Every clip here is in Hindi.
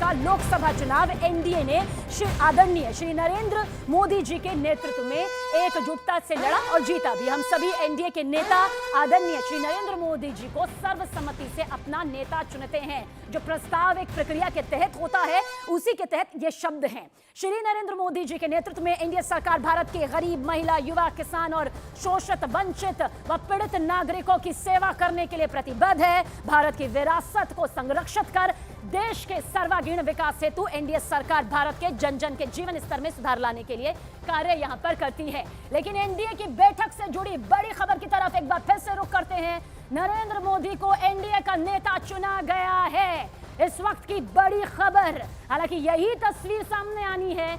का लोकसभा चुनाव एनडीए ने आदरणीय श्री नरेंद्र मोदी जी के नेतृत्व में एकजुटता से लड़ा और जीता भी। हम सभी एनडीए के नेता आदरणीय श्री नरेंद्र मोदी जी को सर्वसम्मति से अपना नेता चुनते हैं। जो प्रस्ताव एक प्रक्रिया के तहत होता है, उसी के तहत ये शब्द हैं। श्री नरेंद्र मोदी जी के नेतृत्व में एनडीए सरकार भारत के गरीब, महिला, युवा, किसान और शोषित, वंचित व पीड़ित नागरिकों की सेवा करने के लिए प्रतिबद्ध है। भारत की विरासत को संरक्षित कर देश के सर्वांगीण विकास हेतु एनडीए सरकार भारत के जन जन के जीवन स्तर में सुधार लाने के लिए कार्य यहां पर करती है। लेकिन एनडीए की बैठक से जुड़ी बड़ी खबर की तरफ एक बार फिर से रुख करते हैं। नरेंद्र मोदी को एनडीए का नेता चुना गया है, इस वक्त की बड़ी खबर। हालांकि यही तस्वीर सामने आनी है,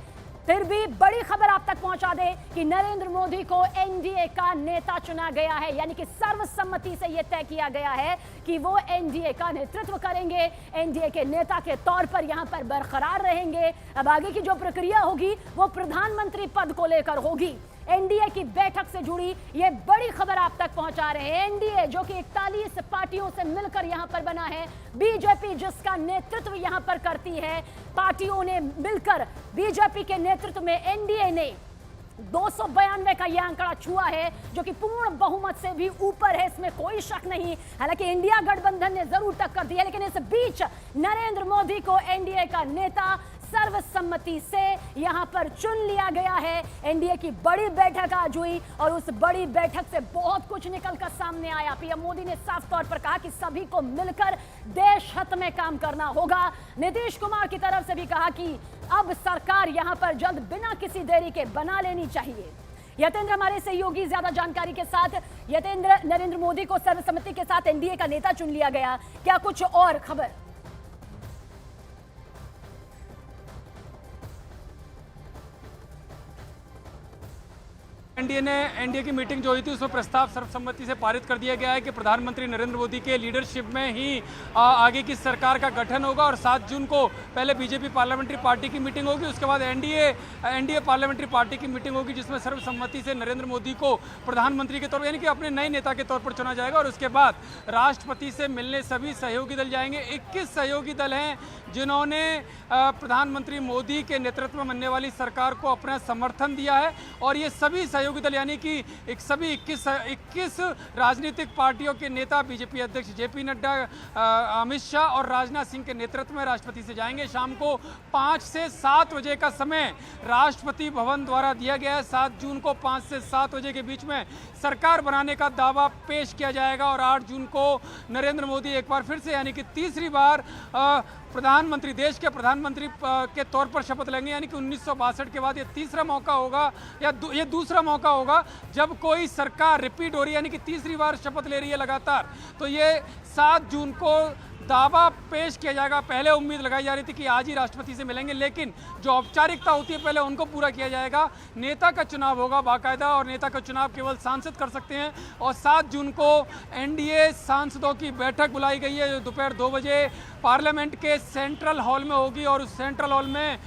फिर भी बड़ी खबर आप तक पहुंचा दे कि नरेंद्र मोदी को एनडीए का नेता चुना गया है, यानी कि सर्वसम्मति से यह तय किया गया है कि वो एनडीए का नेतृत्व करेंगे, एनडीए के नेता के तौर पर यहां पर बरकरार रहेंगे। अब आगे की जो प्रक्रिया होगी वो प्रधानमंत्री पद को लेकर होगी। एनडीए की बैठक से जुड़ी ये बड़ी खबर आप तक पहुंचा रहे हैं। एनडीए जो कि 41 पार्टियों से मिलकर यहां पर बना है, बीजेपी जिसका नेतृत्व यहां पर करती है, पार्टियों ने मिलकर बीजेपी के नेतृत्व में एनडीए ने 292 का यह आंकड़ा छुआ है, जो कि पूर्ण बहुमत से भी ऊपर है, इसमें कोई शक नहीं। हालांकि इंडिया गठबंधन ने जरूर टक्कर दी है, लेकिन इस बीच नरेंद्र मोदी को एनडीए का नेता सर्वसम्मति से यहां पर चुन लिया गया है। एनडीए की बड़ी बैठक आज हुई और उस बड़ी बैठक से बहुत कुछ निकलकर सामने आया। पीएम मोदी ने साफ तौर पर कहा कि सभी को मिलकर देश हित में काम करना होगा। नीतीश कुमार की तरफ से भी कहा कि अब सरकार यहां पर जल्द बिना किसी देरी के बना लेनी चाहिए। यतेंद्र हमारे सहयोगी ज्यादा जानकारी के साथ। यतेंद्र, नरेंद्र मोदी को सर्वसम्मति के साथ एनडीए का नेता चुन लिया गया, क्या कुछ और खबर? एनडीए की मीटिंग जो हुई थी उसमें प्रस्ताव सर्वसम्मति से पारित कर दिया गया है कि प्रधानमंत्री नरेंद्र मोदी के लीडरशिप में ही आगे की सरकार का गठन होगा और 7 जून को पहले बीजेपी पार्लियामेंट्री पार्टी की मीटिंग होगी, उसके बाद एनडीए पार्लियामेंट्री पार्टी की मीटिंग होगी, जिसमें सर्वसम्मति से नरेंद्र मोदी को प्रधानमंत्री के तौर पर यानी कि अपने नए नेता के तौर पर चुना जाएगा। और उसके बाद राष्ट्रपति से मिलने सभी सहयोगी दल जाएंगे। 21 सहयोगी दल हैं जिन्होंने प्रधानमंत्री मोदी के नेतृत्व में बनने वाली सरकार को अपना समर्थन दिया है और ये सभी सहयोगी दल यानी कि सभी 21 राजनीतिक पार्टियों के नेता बीजेपी अध्यक्ष जेपी नड्डा, अमित शाह और राजनाथ सिंह के नेतृत्व में राष्ट्रपति से जाएंगे। शाम को 5 से 7 बजे का समय राष्ट्रपति भवन द्वारा दिया गया है। 7 जून को 5 से 7 बजे के बीच में सरकार बनाने का दावा पेश किया जाएगा और 8 जून को नरेंद्र मोदी एक बार फिर से यानी कि तीसरी बार प्रधानमंत्री, देश के प्रधानमंत्री के तौर पर शपथ लेंगे। यानी कि 1962 के बाद ये तीसरा मौका होगा या ये दूसरा मौका होगा जब कोई सरकार रिपीट हो रही है, यानी कि तीसरी बार शपथ ले रही है लगातार। तो ये 7 जून को दावा पेश किया जाएगा। पहले उम्मीद लगाई जा रही थी कि आज ही राष्ट्रपति से मिलेंगे, लेकिन जो औपचारिकता होती है पहले उनको पूरा किया जाएगा। नेता का चुनाव होगा बाकायदा और नेता का चुनाव केवल सांसद कर सकते हैं। और 7 जून को एनडीए सांसदों की बैठक बुलाई गई है जो दोपहर 2 बजे पार्लियामेंट के सेंट्रल हॉल में होगी और उस सेंट्रल हॉल में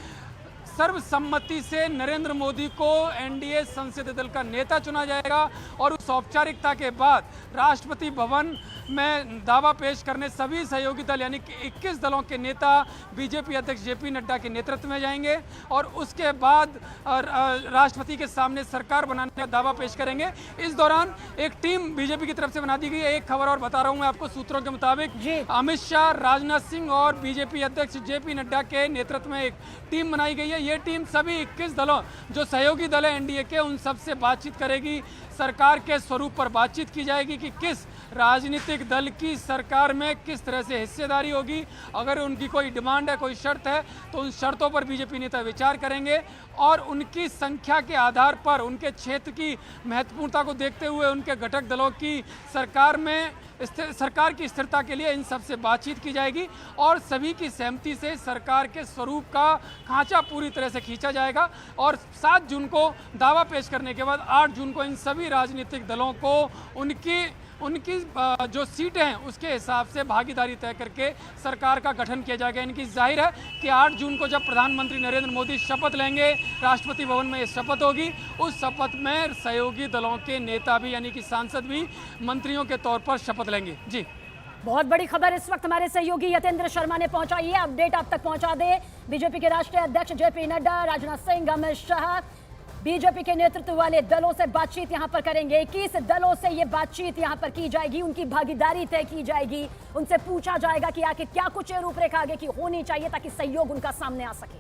सर्वसम्मति से नरेंद्र मोदी को एनडीए संसदीय दल का नेता चुना जाएगा और उस औपचारिकता के बाद राष्ट्रपति भवन में दावा पेश करने सभी सहयोगी दल यानी कि 21 दलों के नेता बीजेपी अध्यक्ष जेपी नड्डा के नेतृत्व में जाएंगे और उसके बाद राष्ट्रपति के सामने सरकार बनाने का दावा पेश करेंगे। इस दौरान एक टीम बीजेपी की तरफ से बना दी गई है। एक खबर और बता रहा हूं मैं आपको सूत्रों के मुताबिक, अमित शाह, राजनाथ सिंह और बीजेपी अध्यक्ष जेपी नड्डा के नेतृत्व में एक टीम बनाई गई है। ये टीम सभी 21 दलों जो सहयोगी दल है एनडीए के, उन सबसे बातचीत करेगी। सरकार के स्वरूप पर बातचीत की जाएगी कि किस राजनीतिक दल की सरकार में किस तरह से हिस्सेदारी होगी। अगर उनकी कोई डिमांड है, कोई शर्त है, तो उन शर्तों पर बीजेपी नेता विचार करेंगे और उनकी संख्या के आधार पर, उनके क्षेत्र की महत्वपूर्णता को देखते हुए उनके घटक दलों की सरकार की स्थिरता के लिए इन सबसे बातचीत की जाएगी और सभी की सहमति से सरकार के स्वरूप का खांचा पूरी तरह से खींचा जाएगा। और 7 जून को दावा पेश करने के बाद 8 जून को इन सभी राजनीतिक दलों को उनकी जो सीटें हैं उसके हिसाब से भागीदारी तय करके सरकार का गठन किया जाएगा। इनकी जाहिर है कि 8 जून को जब प्रधानमंत्री नरेंद्र मोदी शपथ लेंगे, राष्ट्रपति भवन में ये शपथ होगी, उस शपथ में सहयोगी दलों के नेता भी यानी कि सांसद भी मंत्रियों के तौर पर शपथ लेंगे। जी बहुत बड़ी खबर इस वक्त हमारे सहयोगी यतेंद्र शर्मा ने पहुंचाई है। अपडेट आप तक पहुंचा दे। बीजेपी के राष्ट्रीय अध्यक्ष जेपी नड्डा, राजनाथ सिंह, अमित शाह बीजेपी के नेतृत्व वाले दलों से बातचीत यहां पर करेंगे। 21 दलों से ये बातचीत यहां पर की जाएगी, उनकी भागीदारी तय की जाएगी, उनसे पूछा जाएगा कि आखिर क्या कुछ रूपरेखा आगे की होनी चाहिए ताकि सहयोग उनका सामने आ सके।